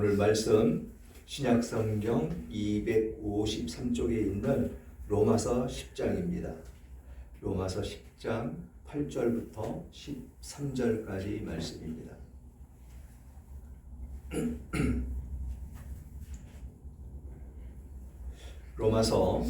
오늘 말씀 신약성경 253쪽에 있는 로마서 10장입니다. 로마서 10장 8절부터 13절까지 말씀입니다. 로마서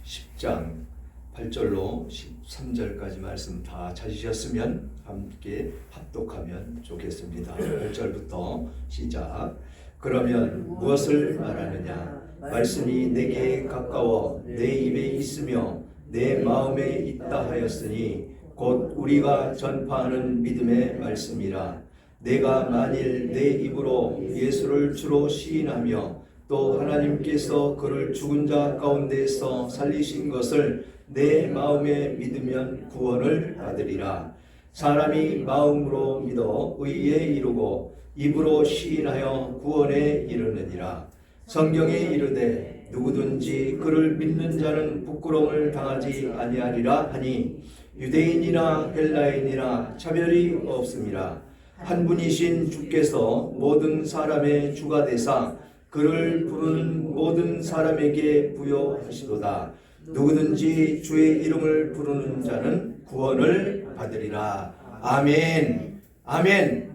10장 8절로 13절까지 말씀 다 찾으셨으면 함께 합독하면 좋겠습니다. 8절부터 시작. 그러면 무엇을 말하느냐? 말씀이 내게 가까워 내 입에 있으며 내 마음에 있다 하였으니 곧 우리가 전파하는 믿음의 말씀이라. 내가 만일 내 입으로 예수를 주로 시인하며 또 하나님께서 그를 죽은 자 가운데서 살리신 것을 내 마음에 믿으면 구원을 받으리라. 사람이 마음으로 믿어 의에 이르고 입으로 시인하여 구원에 이르느니라. 성경에 이르되 누구든지 그를 믿는 자는 부끄러움을 당하지 아니하리라 하니 유대인이나 헬라인이나 차별이 없음이라. 한 분이신 주께서 모든 사람의 주가 되사 그를 부르는 모든 사람에게 부여하시도다. 누구든지 주의 이름을 부르는 자는 구원을 받으리라. 아멘. 아멘.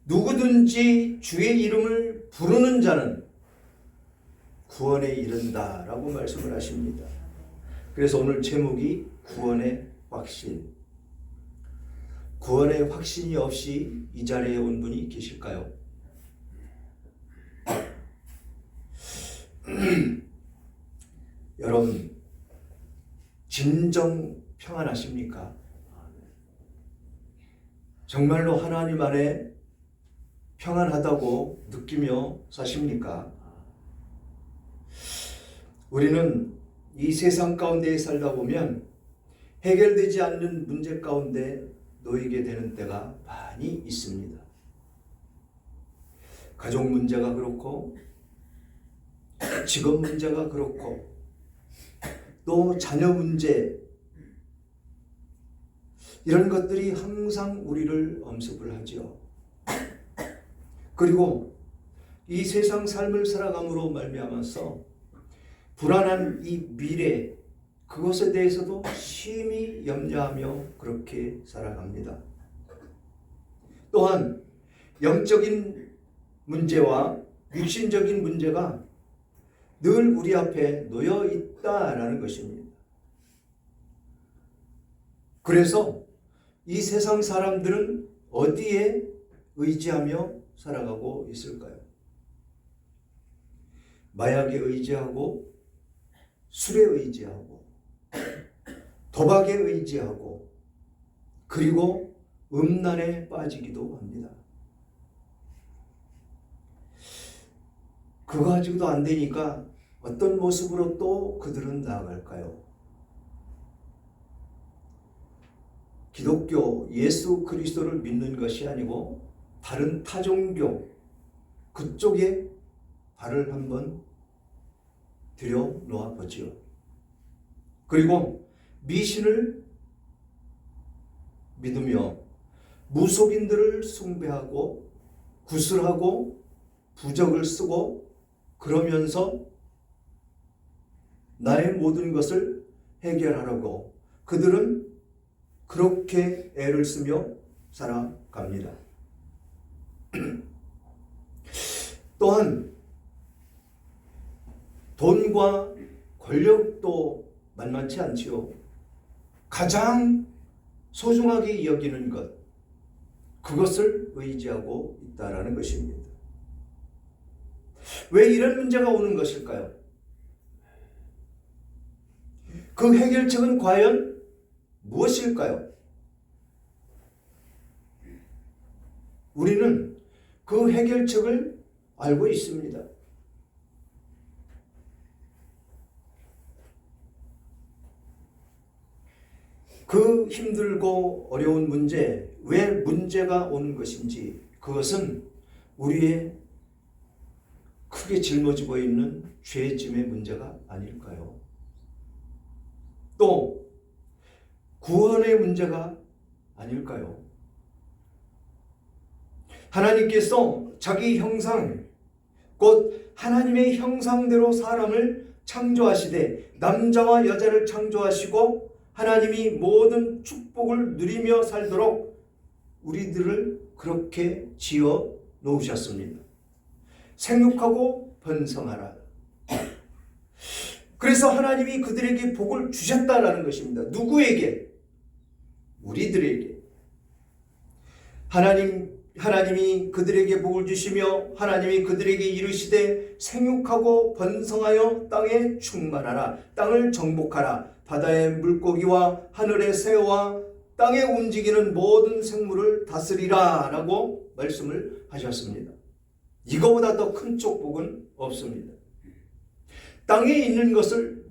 누구든지 주의 이름을 부르는 자는 구원에 이른다라고 말씀을 하십니다. 그래서 오늘 제목이 구원의 확신. 구원의 확신이 없이 이 자리에 온 분이 계실까요? 여러분, 진정 평안하십니까? 정말로 하나님 안에 평안하다고 느끼며 사십니까? 우리는 이 세상 가운데 살다 보면 해결되지 않는 문제 가운데 놓이게 되는 때가 많이 있습니다. 가족 문제가 그렇고, 직업 문제가 그렇고, 또 자녀 문제, 이런 것들이 항상 우리를 엄습을 하죠. 그리고 이 세상 삶을 살아감으로 말미암아서 불안한 이 미래, 그것에 대해서도 심히 염려하며 그렇게 살아갑니다. 또한 영적인 문제와 육신적인 문제가 늘 우리 앞에 놓여 있다라는 것입니다. 그래서 이 세상 사람들은 어디에 의지하며 살아가고 있을까요? 마약에 의지하고, 술에 의지하고, 도박에 의지하고, 그리고 음란에 빠지기도 합니다. 그거 가지고도 안 되니까 어떤 모습으로 또 그들은 나아갈까요? 기독교 예수 그리스도를 믿는 것이 아니고 다른 타종교 그쪽에 발을 한번 들여놓아 보지요. 그리고 미신을 믿으며 무속인들을 숭배하고 구슬하고 부적을 쓰고 그러면서 나의 모든 것을 해결하려고 그들은 그렇게 애를 쓰며 살아갑니다. 또한 돈과 권력도 만만치 않지요. 가장 소중하게 여기는 것, 그것을 의지하고 있다라는 것입니다. 왜 이런 문제가 오는 것일까요? 그 해결책은 과연 무엇일까요? 우리는 그 해결책을 알고 있습니다. 그 힘들고 어려운 문제, 왜 문제가 오는 것인지, 그것은 우리의 크게 짊어지고 있는 죄짐의 문제가 아닐까요? 또 구원의 문제가 아닐까요? 하나님께서 자기 형상, 곧 하나님의 형상대로 사람을 창조하시되 남자와 여자를 창조하시고 하나님이 모든 축복을 누리며 살도록 우리들을 그렇게 지어 놓으셨습니다. 생육하고 번성하라. 그래서 하나님이 그들에게 복을 주셨다라는 것입니다. 누구에게? 우리들에게. 하나님이 그들에게 복을 주시며 하나님이 그들에게 이르시되 생육하고 번성하여 땅에 충만하라. 땅을 정복하라. 바다의 물고기와 하늘의 새와 땅에 움직이는 모든 생물을 다스리라 라고 말씀을 하셨습니다. 이거보다 더 큰 축복은 없습니다. 땅에 있는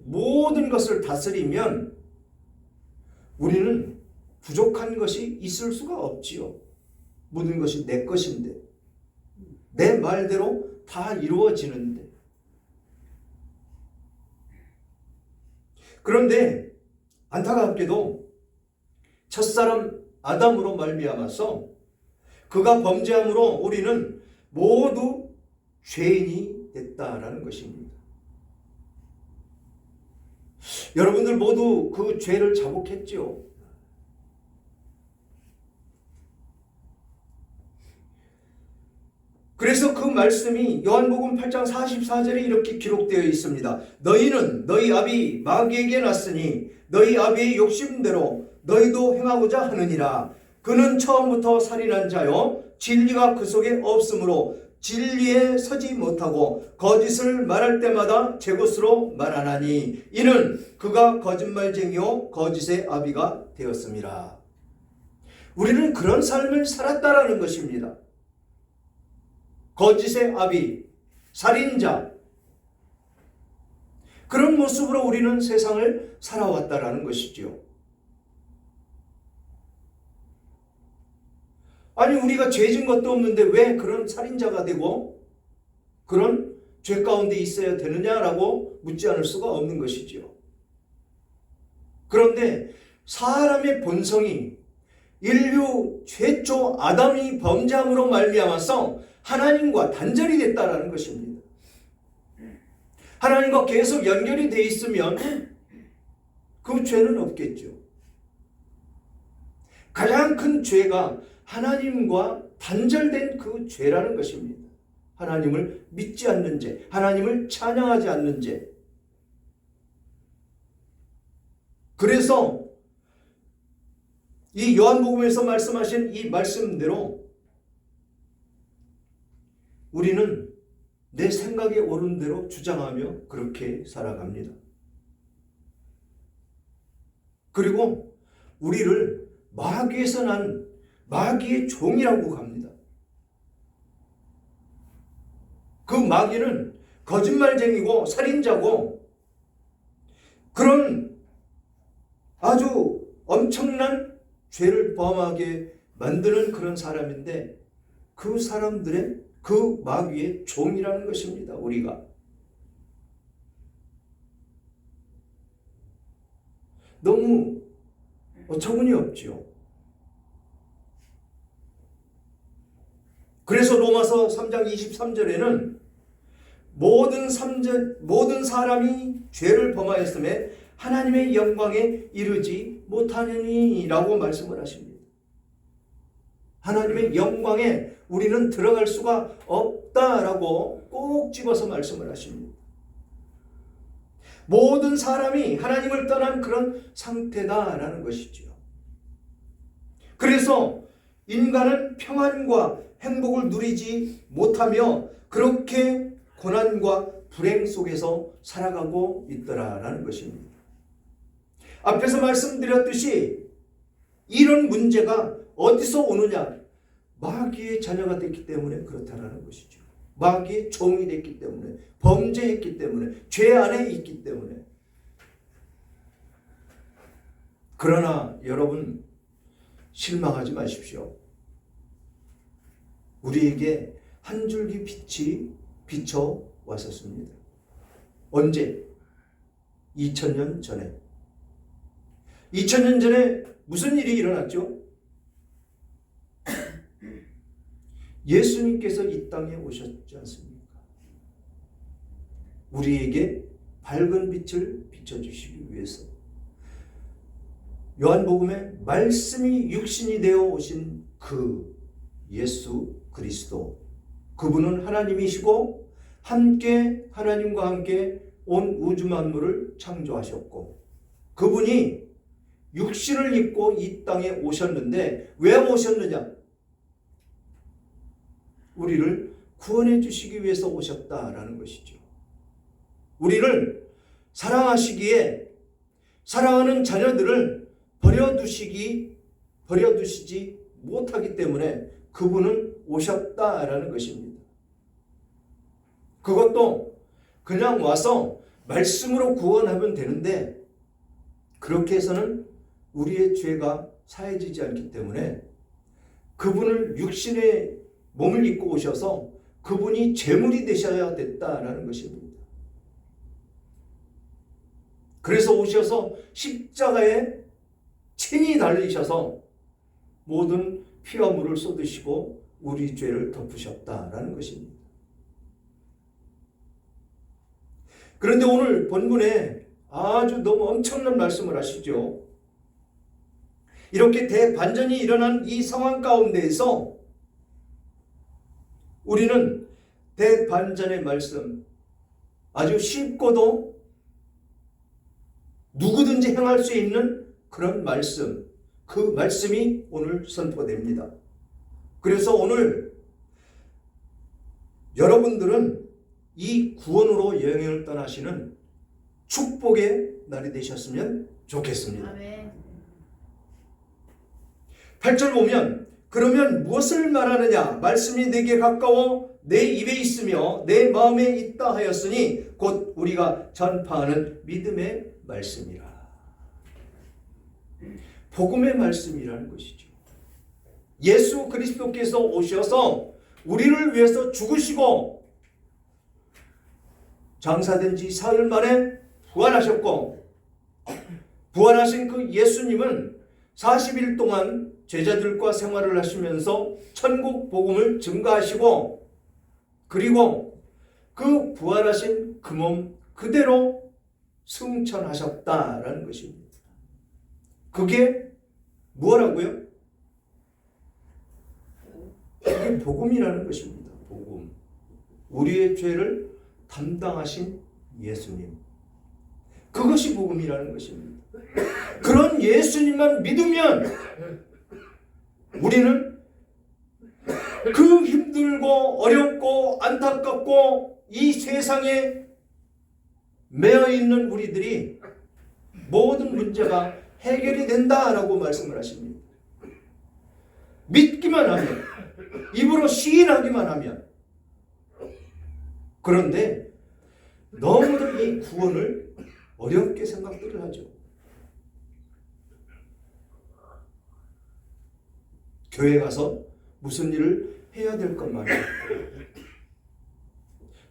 모든 것을 다스리면 우리는 부족한 것이 있을 수가 없지요. 모든 것이 내 것인데, 내 말대로 다 이루어지는데. 그런데 안타깝게도 첫사람 아담으로 말미암아서 그가 범죄함으로 우리는 모두 죄인이 됐다라는 것입니다. 여러분들 모두 그 죄를 자복했지요. 그래서 그 말씀이 요한복음 8장 44절에 이렇게 기록되어 있습니다. 너희는 너희 아비 마귀에게 났으니 너희 아비의 욕심대로 너희도 행하고자 하느니라. 그는 처음부터 살인한 자요 진리가 그 속에 없으므로 진리에 서지 못하고 거짓을 말할 때마다 제 것으로 말하나니 이는 그가 거짓말쟁이요 거짓의 아비가 되었습니다. 우리는 그런 삶을 살았다라는 것입니다. 거짓의 아비, 살인자, 그런 모습으로 우리는 세상을 살아왔다라는 것이죠. 아니 우리가 죄진 것도 없는데 왜 그런 살인자가 되고 그런 죄 가운데 있어야 되느냐라고 묻지 않을 수가 없는 것이죠. 그런데 사람의 본성이 인류 최초 아담이 범죄함으로 말미암아서 하나님과 단절이 됐다라는 것입니다. 하나님과 계속 연결이 되어 있으면 그 죄는 없겠죠. 가장 큰 죄가 하나님과 단절된 그 죄라는 것입니다. 하나님을 믿지 않는 죄, 하나님을 찬양하지 않는 죄. 그래서 이 요한복음에서 말씀하신 이 말씀대로 우리는 내 생각에 옳은 대로 주장하며 그렇게 살아갑니다. 그리고 우리를 마귀에서 난 마귀의 종이라고 합니다. 그 마귀는 거짓말쟁이고 살인자고 그런 아주 엄청난 죄를 범하게 만드는 그런 사람인데 그 사람들의 그 마귀의 종이라는 것입니다. 우리가. 너무 어처구니 없지요. 그래서 로마서 3장 23절에는 모든 사람이 죄를 범하였음에 하나님의 영광에 이르지 못하느니 라고 말씀을 하십니다. 하나님의 영광에 우리는 들어갈 수가 없다라고 꼭 집어서 말씀을 하십니다. 모든 사람이 하나님을 떠난 그런 상태다라는 것이죠. 그래서 인간은 평안과 행복을 누리지 못하며 그렇게 고난과 불행 속에서 살아가고 있더라라는 것입니다. 앞에서 말씀드렸듯이 이런 문제가 어디서 오느냐? 마귀의 자녀가 됐기 때문에 그렇다라는 것이죠. 마귀의 종이 됐기 때문에, 범죄했기 때문에, 죄 안에 있기 때문에. 그러나 여러분 실망하지 마십시오. 우리에게 한 줄기 빛이 비쳐 왔었습니다. 언제? 2000년 전에. 2000년 전에 무슨 일이 일어났죠? 예수님께서 이 땅에 오셨지 않습니까? 우리에게 밝은 빛을 비춰주시기 위해서 요한복음에 말씀이 육신이 되어 오신 그 예수 그리스도, 그분은 하나님이시고 함께 하나님과 함께 온 우주 만물을 창조하셨고, 그분이 육신을 입고 이 땅에 오셨는데 왜 오셨느냐? 우리를 구원해 주시기 위해서 오셨다라는 것이죠. 우리를 사랑하시기에 사랑하는 자녀들을 버려두시지 못하기 때문에 그분은 오셨다라는 것입니다. 그것도 그냥 와서 말씀으로 구원하면 되는데 그렇게 해서는 우리의 죄가 사해지지 않기 때문에 그분을 육신의 몸을 입고 오셔서 그분이 제물이 되셔야 됐다라는 것입니다. 그래서 오셔서 십자가에 친히 달리셔서 모든 피와 물을 쏟으시고 우리 죄를 덮으셨다라는 것입니다. 그런데 오늘 본문에 아주 너무 엄청난 말씀을 하시죠. 이렇게 대반전이 일어난 이 상황 가운데에서 우리는 대반전의 말씀, 아주 쉽고도 누구든지 행할 수 있는 그런 말씀, 그 말씀이 오늘 선포됩니다. 그래서 오늘 여러분들은 이 구원으로 여행을 떠나시는 축복의 날이 되셨으면 좋겠습니다. 아멘. 8절 보면 그러면 무엇을 말하느냐? 말씀이 내게 가까워 내 입에 있으며 내 마음에 있다 하였으니 곧 우리가 전파하는 믿음의 말씀이라. 복음의 말씀이라는 것이죠. 예수 그리스도께서 오셔서 우리를 위해서 죽으시고 장사된 지 사흘 만에 부활하셨고, 부활하신 그 예수님은 40일 동안 제자들과 생활을 하시면서 천국 복음을 증거하시고, 그리고 그 부활하신 그 몸 그대로 승천하셨다라는 것입니다. 그게 뭐라고요? 그게 복음이라는 것입니다. 복음. 우리의 죄를 담당하신 예수님. 그것이 복음이라는 것입니다. 그런 예수님만 믿으면 우리는 그 힘들고 어렵고 안타깝고 이 세상에 매여 있는 우리들이 모든 문제가 해결이 된다라고 말씀을 하십니다. 믿기만 하면, 입으로 시인하기만 하면. 그런데 너무도 이 구원을 어렵게 생각들을 하죠. 교회 가서 무슨 일을 해야 될 것만 해요.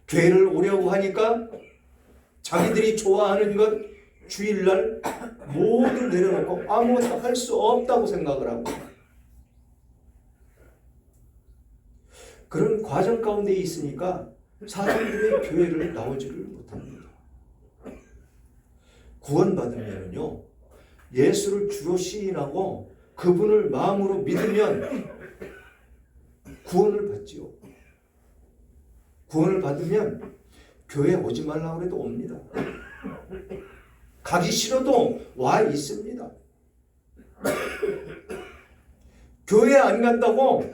교회를 오려고 하니까 자기들이 좋아하는 것 주일날 모두 내려놓고 아무것도 할 수 없다고 생각을 하고, 그런 과정 가운데 있으니까 사람들의 교회를 나오지를 못합니다. 구원받으면요, 예수를 주로 시인하고 그분을 마음으로 믿으면 구원을 받지요. 구원을 받으면 교회 오지 말라고 해도 옵니다. 가기 싫어도 와 있습니다. 교회 안 간다고,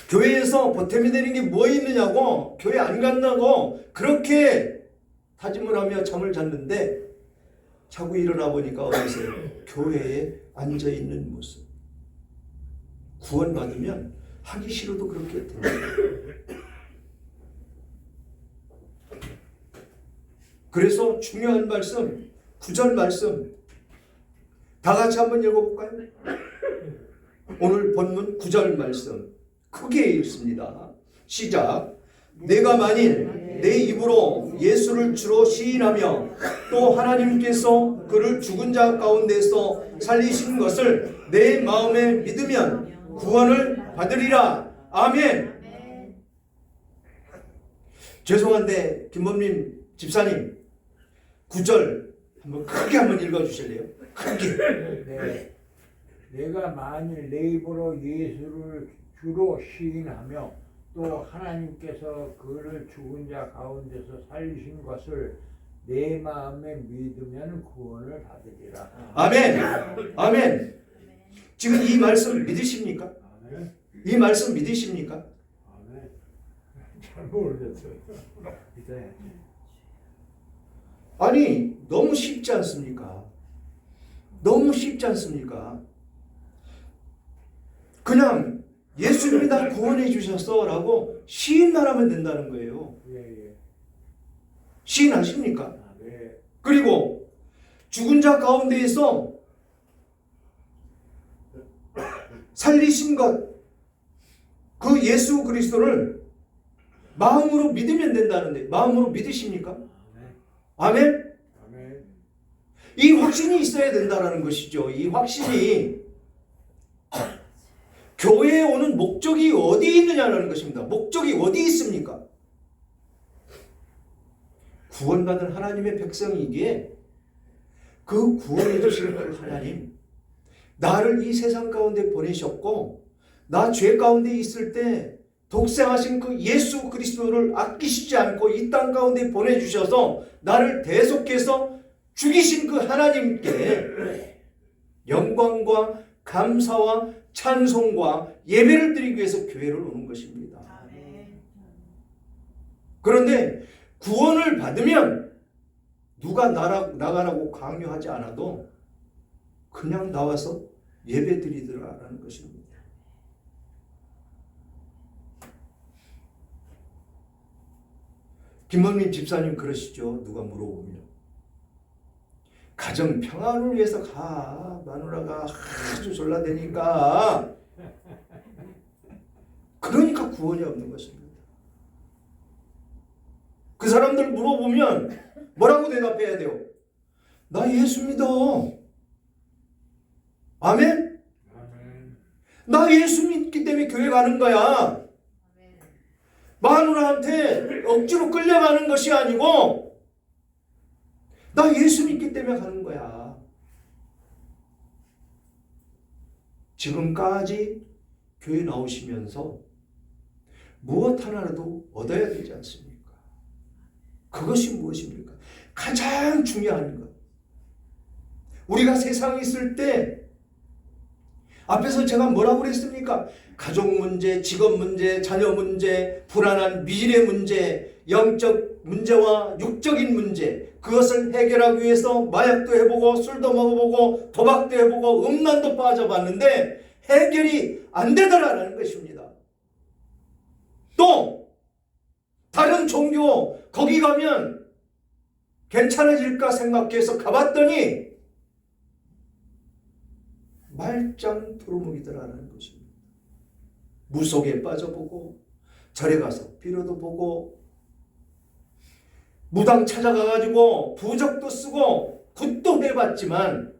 교회에서 보탬이 되는 게 뭐 있느냐고, 교회 안 간다고 그렇게 다짐을 하며 잠을 잤는데 자고 일어나 보니까 어느새 교회에 앉아있는 모습. 구원받으면 하기 싫어도 그렇게 됩니다. 그래서 중요한 말씀, 9절 말씀 다 같이 한번 읽어볼까요? 오늘 본문 9절 말씀 크게 읽습니다. 시작. 내가 만일 내 입으로 예수를 주로 시인하며 또 하나님께서 그를 죽은 자 가운데서 살리신 것을 내 마음에 믿으면 구원을 받으리라. 아멘. 아멘. 죄송한데 김범님 집사님 9절 한번 크게 한번 읽어주실래요? 크게. 네. 내가 만일 내 입으로 예수를 주로 시인하며 또 하나님께서 그를 죽은 자 가운데서 살리신 것을 내 마음에 믿으면 구원을 받으리라. 아멘. 아멘. 지금 이 말씀 믿으십니까? 아멘. 이 말씀 믿으십니까? 아멘. 잘 모르겠어요. 믿어야지. 아니 너무 쉽지 않습니까? 너무 쉽지 않습니까? 그냥 예수님이 나 구원해 주셨어 라고 시인만 하면 된다는 거예요. 예. 시인하십니까? 아, 네. 그리고 죽은 자 가운데에서 살리신 것, 그 예수 그리스도를 마음으로 믿으면 된다는데 마음으로 믿으십니까? 아멘. 아멘? 아멘. 이 확신이 있어야 된다는 것이죠. 이 확신이 교회에 오는 목적이 어디 있느냐는 것입니다. 목적이 어디 있습니까? 구원받은 하나님의 백성이기에 그 구원해 주시는 그 하나님, 나를 이 세상 가운데 보내셨고 나 죄 가운데 있을 때 독생하신 그 예수 그리스도를 아끼시지 않고 이 땅 가운데 보내주셔서 나를 대속해서 죽이신 그 하나님께 영광과 감사와 찬송과 예배를 드리기 위해서 교회를 오는 것입니다. 아멘. 그런데 구원을 받으면 누가 나가라고 강요하지 않아도 그냥 나와서 예배 드리더라라는 것입니다. 김범민 집사님 그러시죠. 누가 물어보면 가정 평안을 위해서 가. 마누라가 아주 졸라대니까. 그러니까 구원이 없는 것입니다. 그 사람들 물어보면 뭐라고 대답해야 돼요? 나 예수 믿어. 아멘? 아멘. 나 예수 믿기 때문에 교회 가는 거야. 아멘. 마누라한테 억지로 끌려가는 것이 아니고 나 예수 믿기 때문에 가는 거야. 지금까지 교회 나오시면서 무엇 하나라도 얻어야 되지 않습니까? 그것이 무엇입니까? 가장 중요한 것. 우리가 세상에 있을 때 앞에서 제가 뭐라고 그랬습니까? 가족 문제, 직업 문제, 자녀 문제, 불안한 미래 문제, 영적 문제와 육적인 문제, 그것을 해결하기 위해서 마약도 해보고 술도 먹어보고 도박도 해보고 음란도 빠져봤는데 해결이 안 되더라라는 것입니다. 또 다른 종교 거기 가면 괜찮아질까 생각해서 가봤더니 말짱 도루묵이더라는 것입니다. 무속에 빠져보고 절에 가서 비료도 보고 무당 찾아가가지고 부적도 쓰고 굿도 해봤지만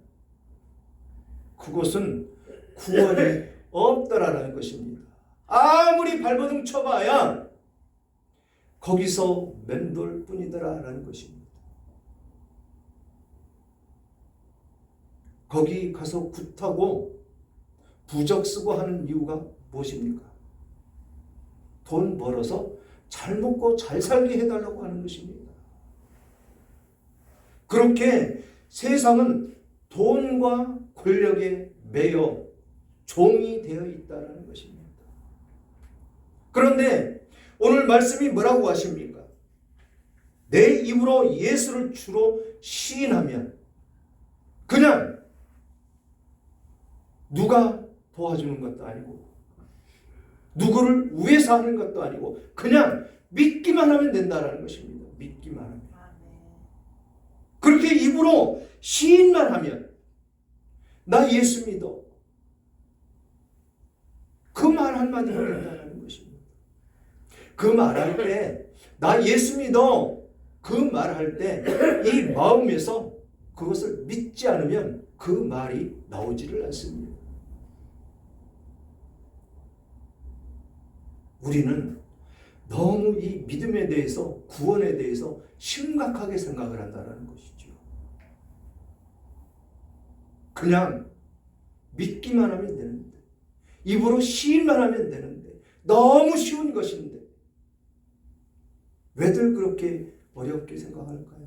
그것은 구원이 없더라는 것입니다. 아무리 발버둥 쳐봐야 거기서 맴돌 뿐이더라라는 것입니다. 거기 가서 굿하고 부적 쓰고 하는 이유가 무엇입니까? 돈 벌어서 잘 먹고 잘 살게 해달라고 하는 것입니다. 그렇게 세상은 돈과 권력에 매여 종이 되어 있다는 것입니다. 그런데 오늘 말씀이 뭐라고 하십니까? 내 입으로 예수를 주로 시인하면 그냥 누가 도와주는 것도 아니고 누구를 위해서 하는 것도 아니고 그냥 믿기만 하면 된다는 것입니다. 믿기만 하면. 그렇게 입으로 시인만 하면 나 예수 믿어. 그 말 한마디로 된다는 것입니다. 그 말할 때 나 예수 믿어. 그 말할 때 이 마음에서 그것을 믿지 않으면 그 말이 나오지를 않습니다. 우리는 너무 이 믿음에 대해서, 구원에 대해서 심각하게 생각을 한다는 것이죠. 그냥 믿기만 하면 되는데, 입으로 시인만 하면 되는데, 너무 쉬운 것인데 왜들 그렇게 어렵게 생각할까요?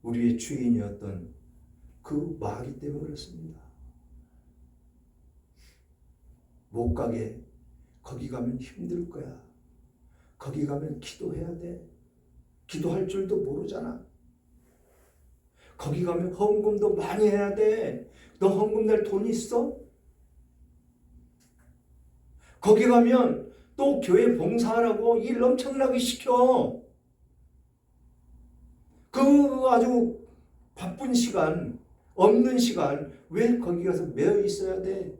우리의 주인이었던 그 마귀 때문에 그렇습니다. 못 가게, 거기 가면 힘들 거야. 거기 가면 기도해야 돼. 기도할 줄도 모르잖아. 거기 가면 헌금도 많이 해야 돼. 너 헌금 낼 돈 있어? 거기 가면 또 교회 봉사하라고 일 엄청나게 시켜. 그 아주 바쁜 시간, 없는 시간, 왜 거기 가서 매여 있어야 돼?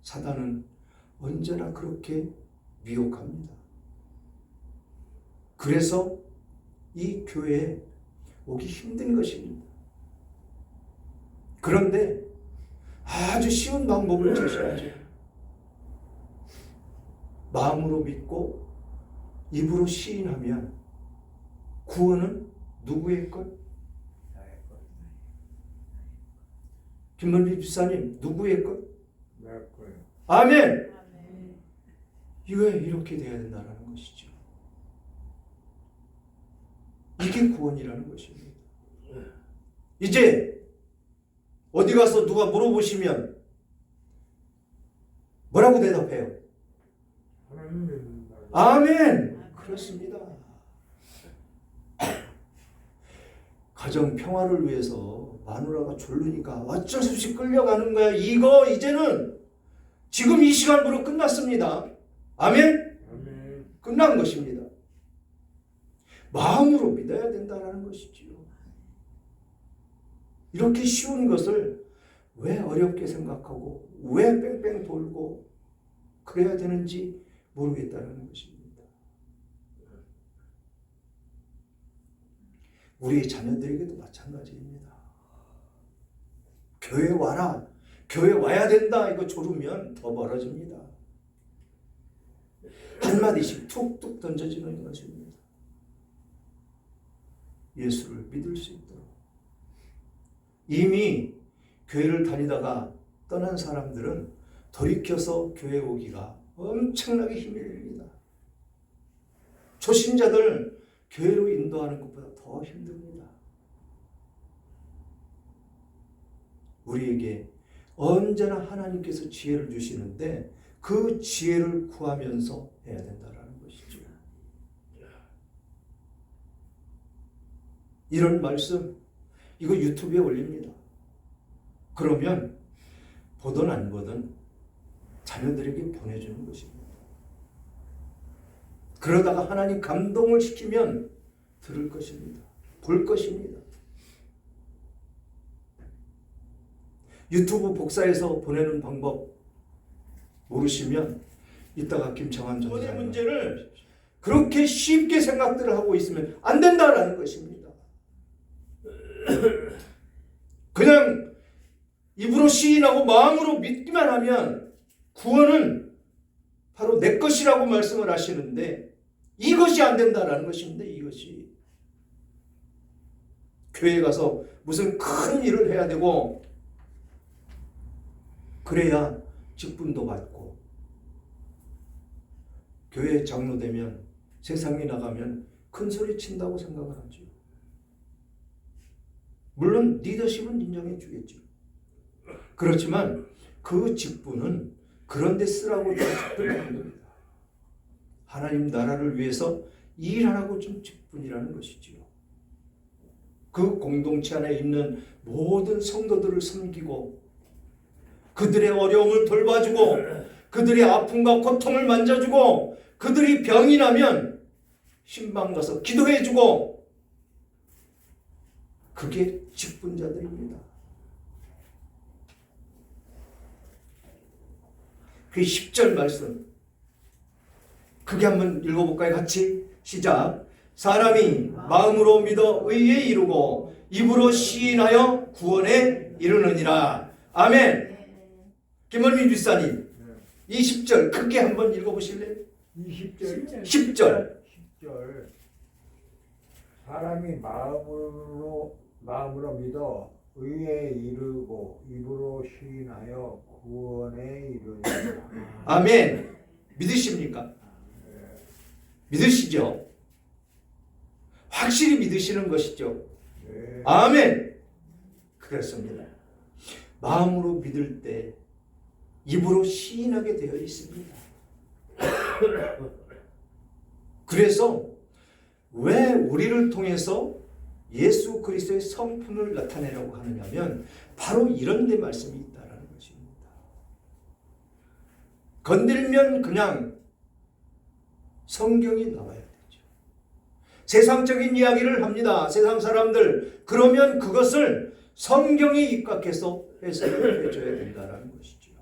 사단은 언제나 그렇게 미혹합니다. 그래서 이 교회에 오기 힘든 것입니다. 그런데 아주 쉬운 방법을 제시하죠. 마음으로 믿고 입으로 시인하면 구원은 누구의 것? 나의 것. 김문비 집사님, 누구의 것? 나의 거예요. 아멘! 아멘. 왜 이렇게 돼야 된다는 것이죠. 이게 구원이라는 것입니다. 이제 어디 가서 누가 물어보시면 뭐라고 대답해요? 하나님 믿는다. 아멘! 그렇습니다. 가정 평화를 위해서 마누라가 졸르니까 어쩔 수 없이 끌려가는 거야. 이거 이제는 지금 이 시간부로 끝났습니다. 아멘? 아멘. 끝난 것입니다. 마음으로 믿어야 된다는 것이지요. 이렇게 쉬운 것을 왜 어렵게 생각하고 왜 뺑뺑 돌고 그래야 되는지 모르겠다는 것입니다. 우리 자녀들에게도 마찬가지입니다. 교회 와라. 교회 와야 된다. 이거 조르면 더 멀어집니다. 한마디씩 툭툭 던져지는 것입니다. 예수를 믿을 수 있도록. 이미 교회를 다니다가 떠난 사람들은 돌이켜서 교회 오기가 엄청나게 힘이 듭니다. 초신자들 교회로 인도하는 것보다 더 힘듭니다. 우리에게 언제나 하나님께서 지혜를 주시는데 그 지혜를 구하면서 해야 된다는 것이죠. 이런 말씀 이거 유튜브에 올립니다. 그러면 보든 안 보든 자녀들에게 보내주는 것입니다. 그러다가 하나님 감동을 시키면 들을 것입니다. 볼 것입니다. 유튜브 복사해서 보내는 방법 모르시면 이따가 김창환 전사의 문제를 그렇게 쉽게 생각들을 하고 있으면 안 된다라는 것입니다. 그냥 입으로 시인하고 마음으로 믿기만 하면 구원은 바로 내 것이라고 말씀을 하시는데 이것이 안 된다라는 것인데 이것이 교회에 가서 무슨 큰 일을 해야 되고 그래야 직분도 받고 교회 장로 되면 세상에 나가면 큰 소리 친다고 생각을 하죠. 물론 리더십은 인정해 주겠죠. 그렇지만 그 직분은 그런 데 쓰라고 준 직분이 아닙니다. 하나님 나라를 위해서 일하라고 준 직분이라는 것이지요. 그 공동체 안에 있는 모든 성도들을 섬기고 그들의 어려움을 돌봐주고 그들의 아픔과 고통을 만져주고 그들이 병이 나면 신방 가서 기도해주고 그게 직분자들입니다. 그 10절 말씀 그게 한번 읽어볼까요? 같이 시작. 사람이 마음으로 믿어 의에 이르고 입으로 시인하여 구원에 이르느니라. 아멘. 김원민 집사님, 이 10절 크게 한번 읽어보실래요? 20절 10절. 10절 사람이 마음으로 믿어 의에 이르고 입으로 시인하여 구원에 이르느니라. 아멘. 믿으십니까? 믿으시죠? 확실히 믿으시는 것이죠. 네. 아멘. 그렇습니다. 마음으로 믿을 때 입으로 시인하게 되어 있습니다. 그래서 왜 우리를 통해서 예수 그리스도의 성품을 나타내려고 하느냐면 바로 이런 데 말씀이 있다라는 것입니다. 건들면 그냥 성경이 나와야 되죠. 세상적인 이야기를 합니다. 세상 사람들. 그러면 그것을 성경에 입각해서 해석을 해줘야 된다는 것이죠.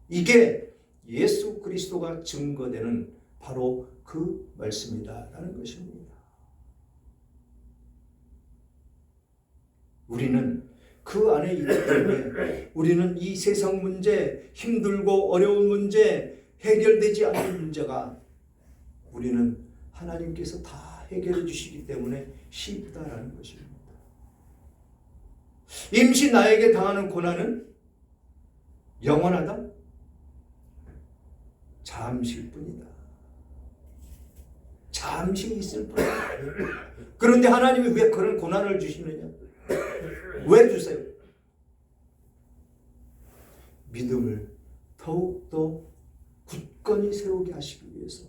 이게 예수 그리스도가 증거되는 바로 그 말씀이다라는 것입니다. 우리는 그 안에 있기 때문에 우리는 이 세상 문제, 힘들고 어려운 문제, 해결되지 않는 문제가 우리는 하나님께서 다 해결해 주시기 때문에 쉽다라는 것입니다. 임시 나에게 당하는 고난은 영원하다? 잠시일 뿐이다. 잠시 있을 뿐이다. 그런데 하나님이 왜 그런 고난을 주시느냐? 왜 주세요? 믿음을 더욱더 굳건히 세우게 하시기 위해서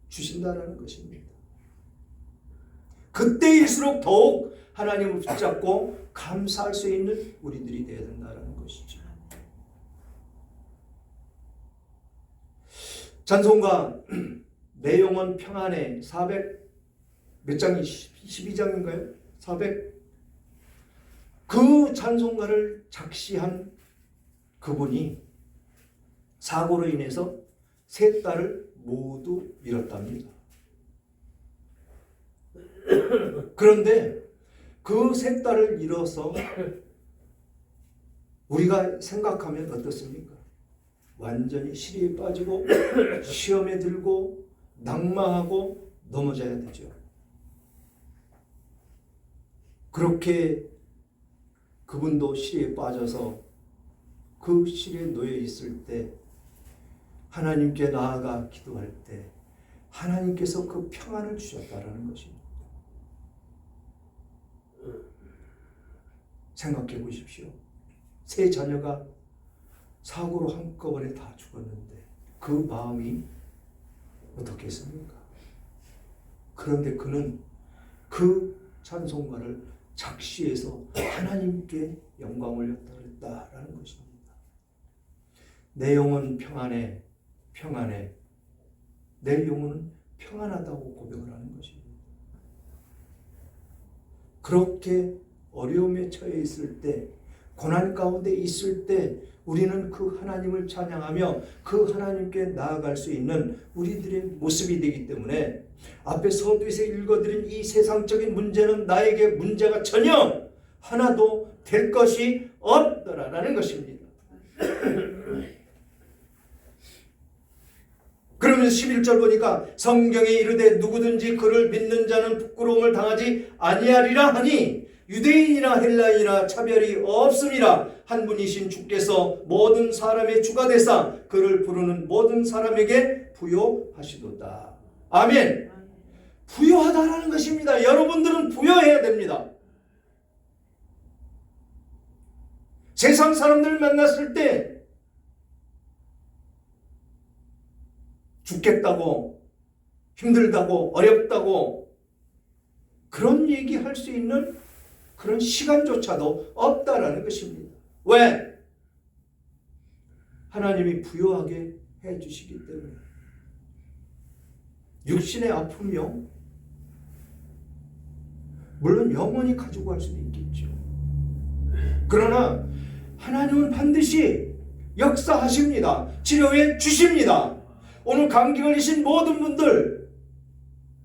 주신다라는 것입니다. 그때일수록 더욱 하나님을 붙잡고 감사할 수 있는 우리들이 되어야 된다는 것이죠. 찬송가 내 영혼 평안해 400 몇 장이 12장인가요? 400 그 찬송가를 작시한 그분이 사고로 인해서 세 딸을 모두 잃었답니다. 그런데 그 세 딸을 잃어서 우리가 생각하면 어떻습니까? 완전히 시리에 빠지고 시험에 들고 낙마하고 넘어져야 되죠. 그렇게 그분도 시리에 빠져서 그 시리에 놓여 있을 때 하나님께 나아가 기도할 때 하나님께서 그 평안을 주셨다라는 것입니다. 생각해 보십시오. 세 자녀가 사고로 한꺼번에 다 죽었는데 그 마음이 어떻겠습니까? 그런데 그는 그 찬송가를 작시해서 하나님께 영광을 돌렸다라는 것입니다. 내 영혼 평안해, 평안해. 내 영혼은 평안하다고 고백을 하는 것입니다. 그렇게 어려움에 처해 있을 때, 고난 가운데 있을 때 우리는 그 하나님을 찬양하며 그 하나님께 나아갈 수 있는 우리들의 모습이 되기 때문에 앞에 서두에서 읽어드린 이 세상적인 문제는 나에게 문제가 전혀 하나도 될 것이 없더라라는 것입니다. 그러면서 11절 보니까 성경에 이르되 누구든지 그를 믿는 자는 부끄러움을 당하지 아니하리라 하니 유대인이나 헬라인이나 차별이 없음이라 한 분이신 주께서 모든 사람의 주가 되사 그를 부르는 모든 사람에게 부요하시도다. 아멘. 부요하다라는 것입니다. 여러분들은 부요해야 됩니다. 세상 사람들 만났을 때 죽겠다고, 힘들다고, 어렵다고 그런 얘기할 수 있는 그런 시간조차도 없다라는 것입니다. 왜? 하나님이 부요하게 해주시기 때문에. 육신의 아픔이요, 물론 영원히 가지고 갈 수도 있겠죠. 그러나 하나님은 반드시 역사하십니다. 치료해 주십니다. 오늘 감기 걸리신 모든 분들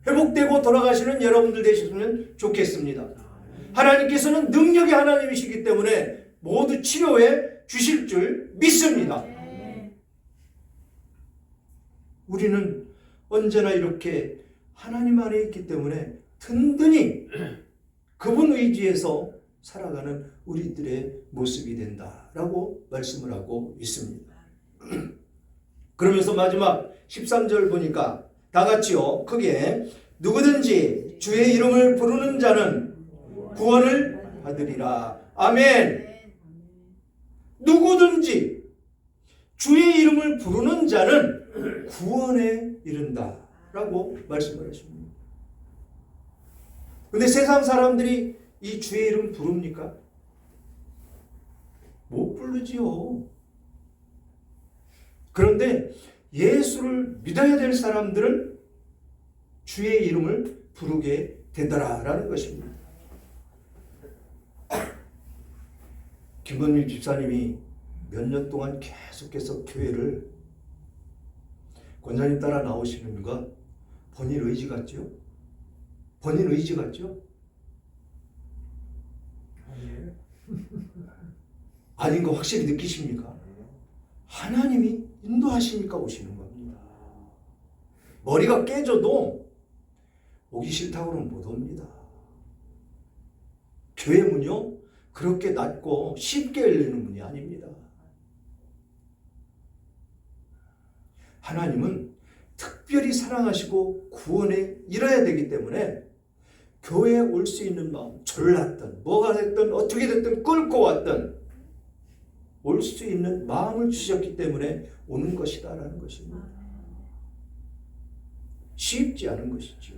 회복되고 돌아가시는 여러분들 되셨으면 좋겠습니다. 하나님께서는 능력의 하나님이시기 때문에 모두 치료해 주실 줄 믿습니다. 우리는 언제나 이렇게 하나님 안에 있기 때문에 든든히 그분 의지에서 살아가는 우리들의 모습이 된다라고 말씀을 하고 있습니다. 그러면서 마지막 13절 보니까 다 같이요 크게 누구든지 주의 이름을 부르는 자는 구원을 받으리라. 아멘. 누구든지 주의 이름을 부르는 자는 구원에 이른다라고 말씀을 하십니다. 근데 세상 사람들이 이 주의 이름 부릅니까? 못 부르지요. 그런데 예수를 믿어야 될 사람들은 주의 이름을 부르게 되더라라는 것입니다. 김건일 집사님이 몇 년 동안 계속해서 교회를 권사님 따라 나오시는 거 본인 의지 같죠? 본인 의지 같죠? 아니에요. 아닌 거 확실히 느끼십니까? 하나님이 인도하시니까 오시는 겁니다. 머리가 깨져도 오기 싫다고는 못 옵니다. 교회 문요 그렇게 낮고 쉽게 열리는 문이 아닙니다. 하나님은 특별히 사랑하시고 구원에 이뤄야 되기 때문에 교회에 올 수 있는 마음, 졸랐든 뭐가 됐든 어떻게 됐든 끌고 왔든 올 수 있는 마음을 주셨기 때문에 오는 것이다라는 것입니다. 쉽지 않은 것이죠.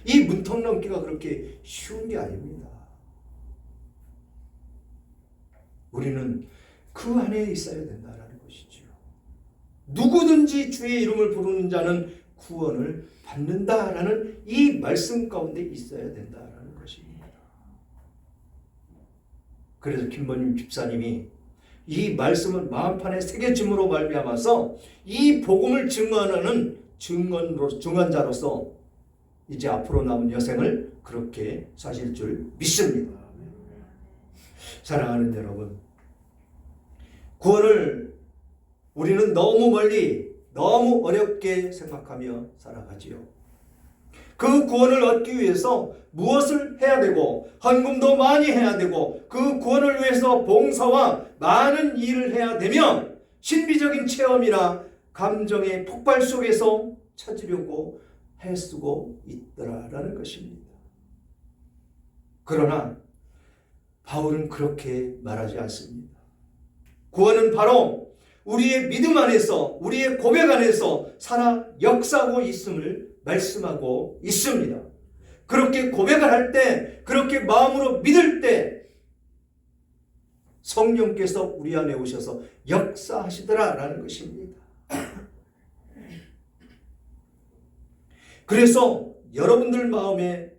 이 문턱 넘기가 그렇게 쉬운 게 아닙니다. 우리는 그 안에 있어야 된다라는 것이죠. 누구든지 주의 이름을 부르는 자는 구원을 받는다라는 이 말씀 가운데 있어야 된다라는 것입니다. 그래서 김건임 집사님이 이 말씀을 마음판에 새겨짐으로 말미암아서 이 복음을 증언하는 증언자로서 이제 앞으로 남은 여생을 그렇게 사실 줄 믿습니다. 사랑하는 여러분, 구원을 우리는 너무 멀리 너무 어렵게 생각하며 살아가지요. 그 구원을 얻기 위해서 무엇을 해야 되고 헌금도 많이 해야 되고 그 구원을 위해서 봉사와 많은 일을 해야 되며 신비적인 체험이나 감정의 폭발 속에서 찾으려고 애쓰고 있더라라는 것입니다. 그러나 바울은 그렇게 말하지 않습니다. 구원은 바로 우리의 믿음 안에서 우리의 고백 안에서 살아 역사하고 있음을 말씀하고 있습니다. 그렇게 고백을 할 때, 그렇게 마음으로 믿을 때 성령께서 우리 안에 오셔서 역사하시더라라는 것입니다. 그래서 여러분들 마음에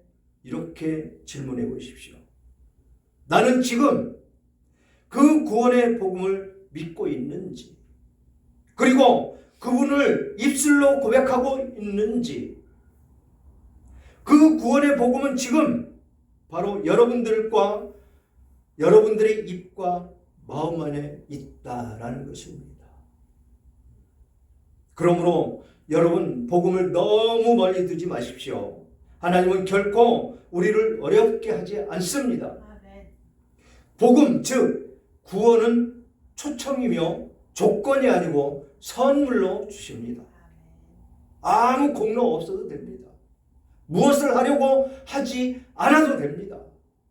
이렇게 질문해 보십시오. 나는 지금 그 구원의 복음을 믿고 있는지, 그리고 그분을 입술로 고백하고 있는지, 그 구원의 복음은 지금 바로 여러분들과 여러분들의 입과 마음 안에 있다라는 것입니다. 그러므로 여러분 복음을 너무 멀리 두지 마십시오. 하나님은 결코 우리를 어렵게 하지 않습니다. 복음 즉 구원은 초청이며 조건이 아니고 선물로 주십니다. 아무 공로 없어도 됩니다. 무엇을 하려고 하지 않아도 됩니다.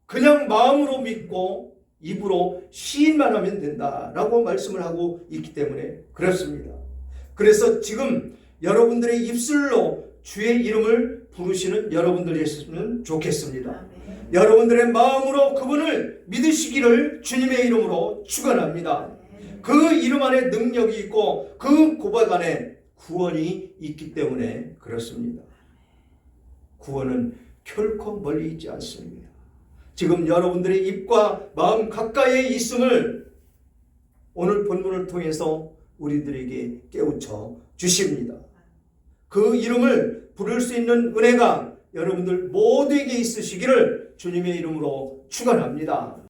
그냥 마음으로 믿고 입으로 시인만 하면 된다라고 말씀을 하고 있기 때문에 그렇습니다. 그래서 지금 여러분들의 입술로 주의 이름을 부르시는 여러분들이었으면 좋겠습니다. 여러분들의 마음으로 그분을 믿으시기를 주님의 이름으로 축원합니다. 그 이름 안에 능력이 있고 그 고백 안에 구원이 있기 때문에 그렇습니다. 구원은 결코 멀리 있지 않습니다. 지금 여러분들의 입과 마음 가까이에 있음을 오늘 본문을 통해서 우리들에게 깨우쳐 주십니다. 그 이름을 부를 수 있는 은혜가 여러분들 모두에게 있으시기를 주님의 이름으로 축원합니다.